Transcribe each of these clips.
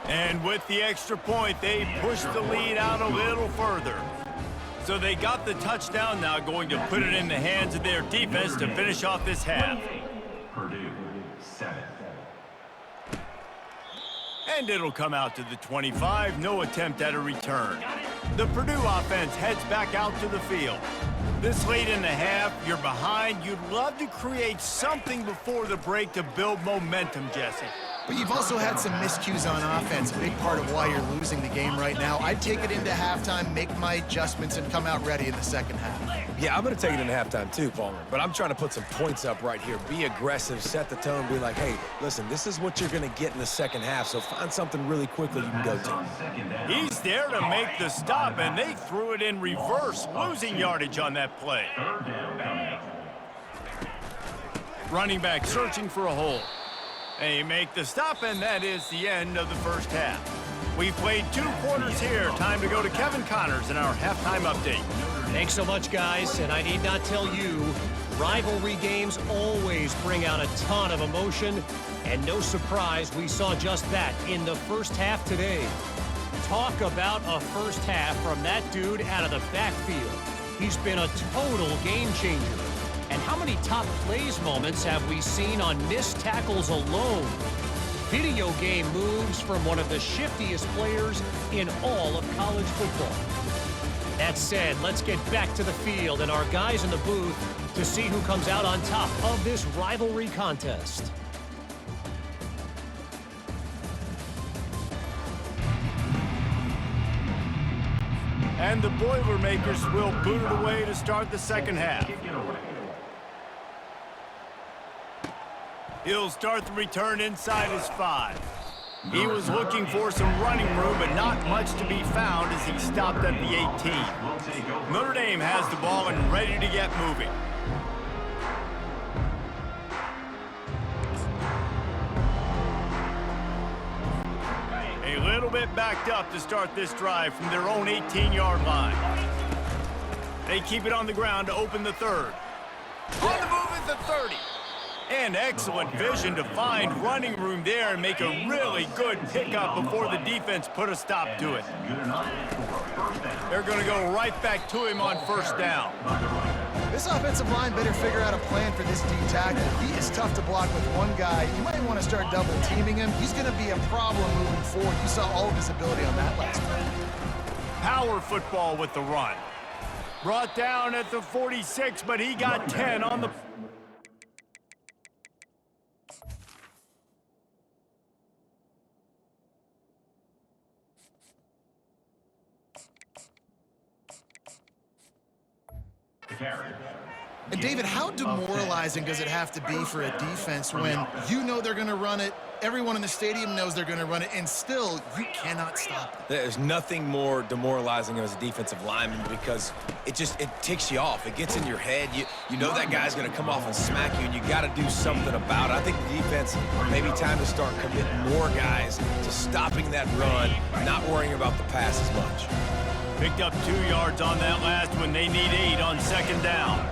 And with the extra point, they pushed the lead out a little further. So they got the touchdown, now going to put it in the hands of their defense to finish off this half. Purdue, 7. And it'll come out to the 25, no attempt at a return. The Purdue offense heads back out to the field. This late in the half, you're behind. You'd love to create something before the break to build momentum, Jesse. But you've also had some miscues on offense, a big part of why you're losing the game right now. I'd take it into halftime, make my adjustments, and come out ready in the second half. Yeah, I'm going to take it into halftime too, Palmer. But I'm trying to put some points up right here. Be aggressive, set the tone, be like, hey, listen, this is what you're going to get in the second half, so find something really quickly you can go to. He's there to make the stop, and they threw it in reverse, losing yardage on that play. Running back searching for a hole. They make the stop, and that is the end of the first half. We've played 2 quarters here. Time to go to Kevin Connors in our halftime update. Thanks so much, guys, and I need not tell you, rivalry games always bring out a ton of emotion, and no surprise, we saw just that in the first half today. Talk about a first half from that dude out of the backfield. He's been a total game changer. And how many top plays moments have we seen on missed tackles alone? Video game moves from one of the shiftiest players in all of college football. That said, let's get back to the field and our guys in the booth to see who comes out on top of this rivalry contest. And the Boilermakers will boot it away to start the second half. He'll start the return inside his 5. He was looking for some running room, but not much to be found as he stopped at the 18. Notre Dame has the ball and ready to get moving. A little bit backed up to start this drive from their own 18-yard line. They keep it on the ground to open the 3rd. On the move at the 30. And excellent vision to find running room there and make a really good pickup before the defense put a stop to it. They're going to go right back to him on first down. This offensive line better figure out a plan for this D tackle. He is tough to block with one guy. You might want to start double teaming him. He's going to be a problem moving forward. You saw all of his ability on that last play. Power football with the run. Brought down at the 46, but he got 10 on the... And David, how demoralizing does it have to be for a defense when you know they're going to run it, everyone in the stadium knows they're going to run it, and still you cannot stop it? There's nothing more demoralizing as a defensive lineman because it ticks you off. It gets in your head. You know that guy's going to come off and smack you, and you got to do something about it. I think the defense, maybe time to start committing more guys to stopping that run, not worrying about the pass as much. Picked up 2 yards on that last one. They need 8 on second down.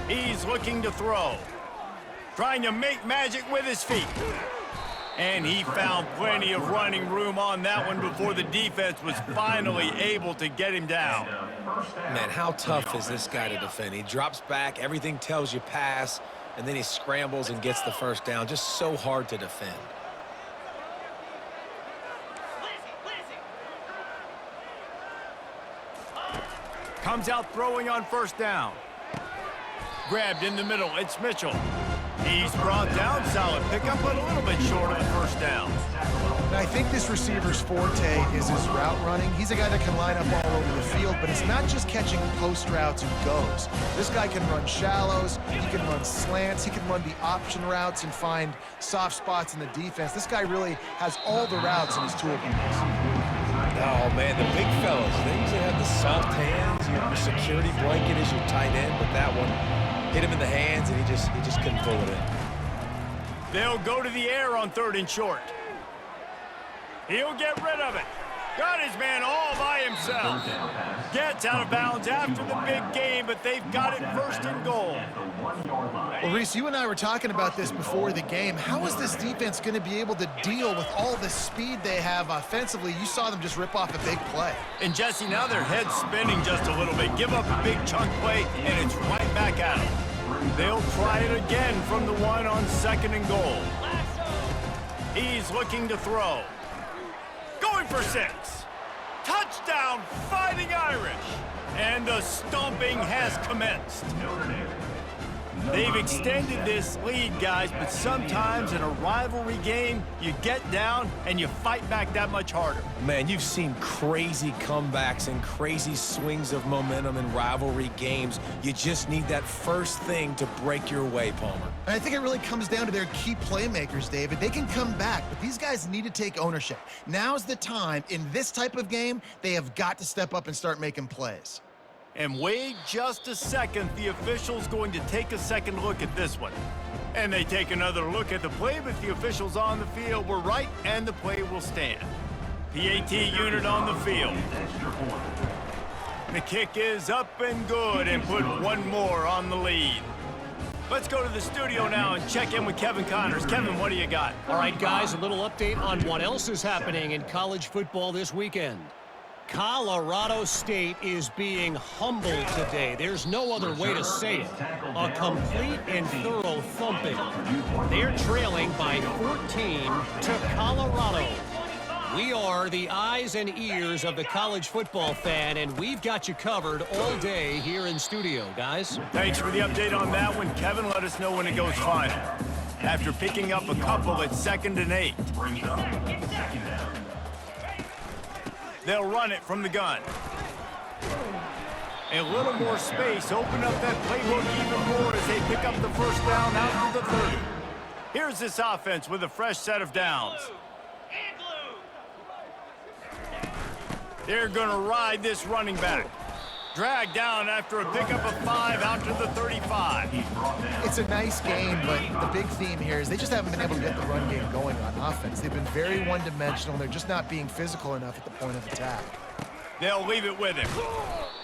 He's looking to throw. Trying to make magic with his feet. And he found plenty of running room on that one before the defense was finally able to get him down. Man, how tough is this guy to defend? He drops back, everything tells you pass, and then he scrambles and gets the first down. Just so hard to defend. Comes out throwing on first down. Grabbed in the middle, it's Mitchell. He's brought down, solid pickup, but a little bit short of the first down. And I think this receiver's forte is his route running. He's a guy that can line up all over the field, but it's not just catching post routes and goes. This guy can run shallows, he can run slants, he can run the option routes and find soft spots in the defense. This guy really has all the routes in his toolbox. Oh, man, the big fellas, things that have the soft hands, your security blanket is your tight end, but that one hit him in the hands, and he just couldn't pull it in. They'll go to the air on 3rd and short. He'll get rid of it. Got his man all by himself. Gets out of bounds after the big game, but they've got it first and goal. Well, Reese, you and I were talking about this before the game. How is this defense going to be able to deal with all the speed they have offensively? You saw them just rip off a big play. And Jesse, now their head's spinning just a little bit. Give up a big chunk play, and it's right back at them. They'll try it again from the one on 2nd and goal. He's looking to throw. Going for 6. Touchdown, Fighting Irish. And the stomping has commenced. They've extended this lead, guys, but sometimes in a rivalry game, you get down and you fight back that much harder. Man, you've seen crazy comebacks and crazy swings of momentum in rivalry games. You just need that first thing to break your way, Palmer. And I think it really comes down to their key playmakers, David. They can come back, but these guys need to take ownership. Now's the time. In this type of game, they have got to step up and start making plays. And wait just a second, the official's going to take a second look at this one. And they take another look at the play, but the officials on the field were right, and the play will stand. PAT unit on the field. The kick is up and good, and put one more on the lead. Let's go to the studio now and check in with Kevin Connors. Kevin, what do you got? All right, guys, a little update on what else is happening in college football this weekend. Colorado State is being humbled today. There's no other way to say it. A complete and thorough thumping. They're trailing by 14 to Colorado. We are the eyes and ears of the college football fan, and we've got you covered all day here in studio, guys. Thanks for the update on that one, Kevin. Let us know when it goes final. After picking up a couple at 2nd and 8. They'll run it from the gun. A little more space. Open up that playbook even more as they pick up the first down out to the 30. Here's this offense with a fresh set of downs. They're going to ride this running back. Dragged down after a pickup of 5 out to the 35. It's a nice game, but the big theme here is they just haven't been able to get the run game going on offense. They've been very one-dimensional. They're just not being physical enough at the point of attack. They'll leave it with him.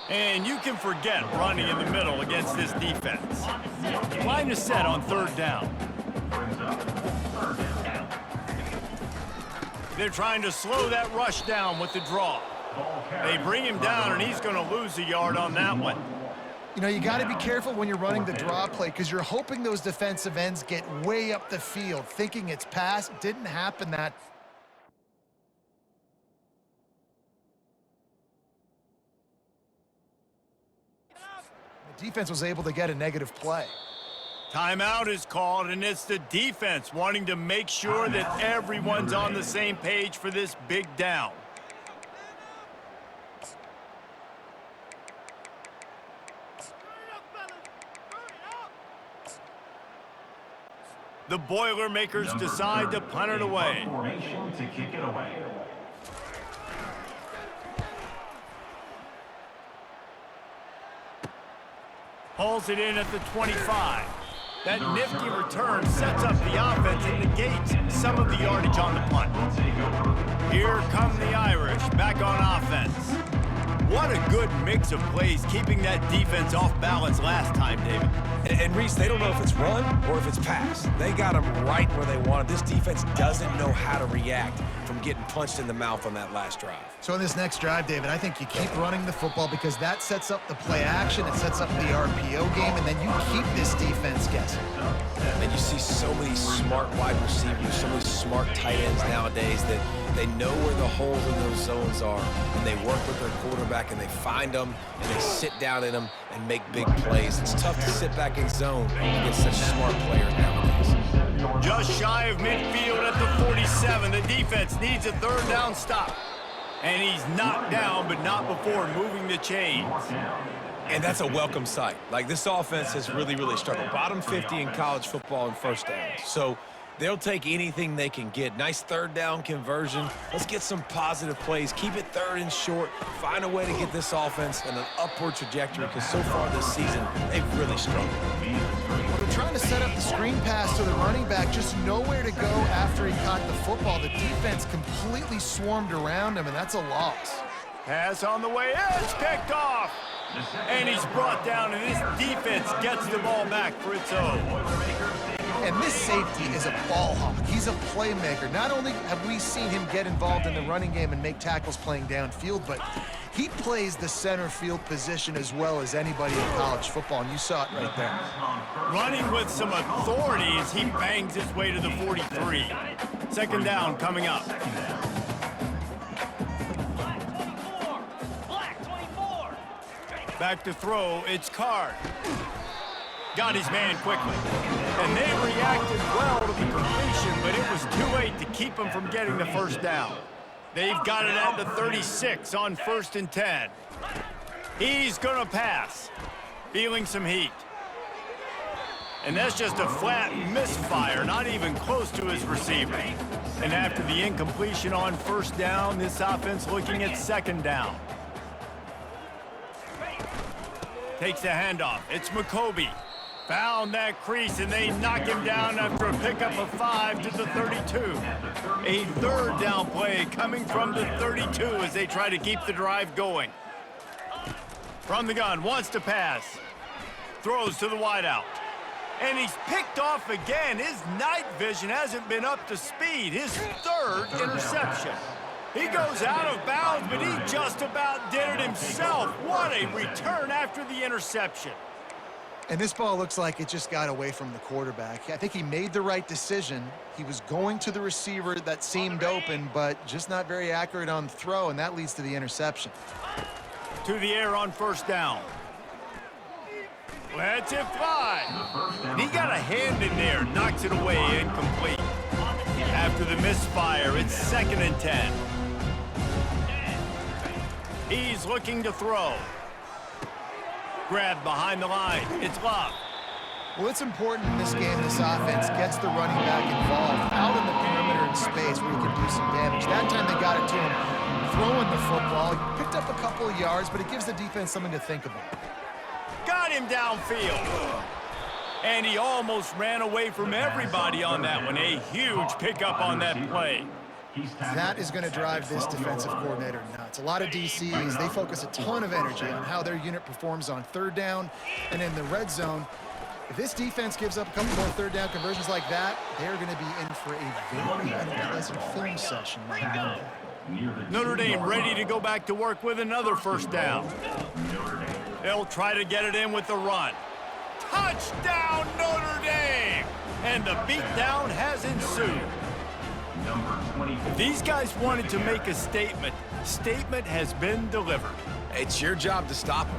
And you can forget running in the middle against this defense. Line is set on 3rd down. They're trying to slow that rush down with the draw. They bring him down, and he's going to lose a yard on that one. You know, you got to be careful when you're running the draw play because you're hoping those defensive ends get way up the field, thinking it's pass. Didn't happen that. The defense was able to get a negative play. Timeout is called, and it's the defense wanting to make sure that everyone's on the same page for this big down. The Boilermakers decide to punt it away. To kick it away. Hauls it in at the 25. That nifty return sets up the offense and negates some of the yardage on the punt. Here come the Irish back on offense. What a good mix of plays, keeping that defense off balance last time, David. And Reese, they don't know if it's run or if it's pass. They got them right where they want it. This defense doesn't know how to react from getting punched in the mouth on that last drive. So in this next drive, David, I think you keep running the football because that sets up the play action, it sets up the RPO game, and then you keep this defense guessing. And you see so many smart wide receivers, so many smart tight ends nowadays that they know where the holes in those zones are, and they work with their quarterback, and they find them, and they sit down in them and make big plays. It's tough to sit back in zone against such smart players nowadays. Just shy of midfield at the 47. The defense needs a 3rd down stop. And he's knocked down, but not before moving the chains. And that's a welcome sight. Like, this offense has really, really struggled. Bottom 50 in college football in first downs. So they'll take anything they can get. Nice 3rd down conversion. Let's get some positive plays. Keep it 3rd and short. Find a way to get this offense in an upward trajectory because so far this season, they've really struggled. Well, they're trying trying to set up the screen pass to the running back, just nowhere to go after he caught the football. The defense completely swarmed around him, and that's a loss. Pass on the way, it's picked off. And he's brought down, and this defense gets the ball back for its own. And this safety is a ball hawk. He's a playmaker. Not only have we seen him get involved in the running game and make tackles playing downfield, but he plays the center field position as well as anybody in college football, and you saw it right there. Running with some authority as he bangs his way to the 43. Second down coming up. Back to throw, it's Card. Got his man quickly. And they reacted well to the completion, but it was too late to keep him from getting the first down. They've got it at the 36 on 1st and 10. He's gonna pass. Feeling some heat. And that's just a flat misfire, not even close to his receiver. And after the incompletion on 1st down, this offense looking at 2nd down. Takes the handoff. It's McCoby. Found that crease, and they knock him down after a pickup of 5 to the 32. A 3rd down play coming from the 32 as they try to keep the drive going. From the gun, wants to pass. Throws to the wideout. And he's picked off again. His night vision hasn't been up to speed. His 3rd interception. He goes out of bounds, but he just about did it himself. What a return after the interception. And this ball looks like it just got away from the quarterback. I think he made the right decision. He was going to the receiver that seemed open, but just not very accurate on the throw, and that leads to the interception. To the air on 1st down. Lets it fly. He got a hand in there, knocks it away, incomplete. After the misfire, it's 2nd and 10. He's looking to throw. Grabbed behind the line. It's Love. Well, it's important in this game this offense gets the running back involved out in the perimeter in space where he can do some damage. That time they got it to him throwing the football. He picked up a couple of yards, but it gives the defense something to think about. Got him downfield. And he almost ran away from everybody on that one. A huge pickup on that play. That is going to drive this defensive coordinator nuts. A lot of DCs, they focus a ton of energy on how their unit performs on 3rd down and in the red zone. If this defense gives up a couple more 3rd down conversions like that, they're going to be in for a very unpleasant film session on Monday. Notre Dame ready to go back to work with another 1st down. They'll try to get it in with the run. Touchdown, Notre Dame! And the beatdown has ensued. If these guys wanted to make a statement, statement has been delivered. It's your job to stop them.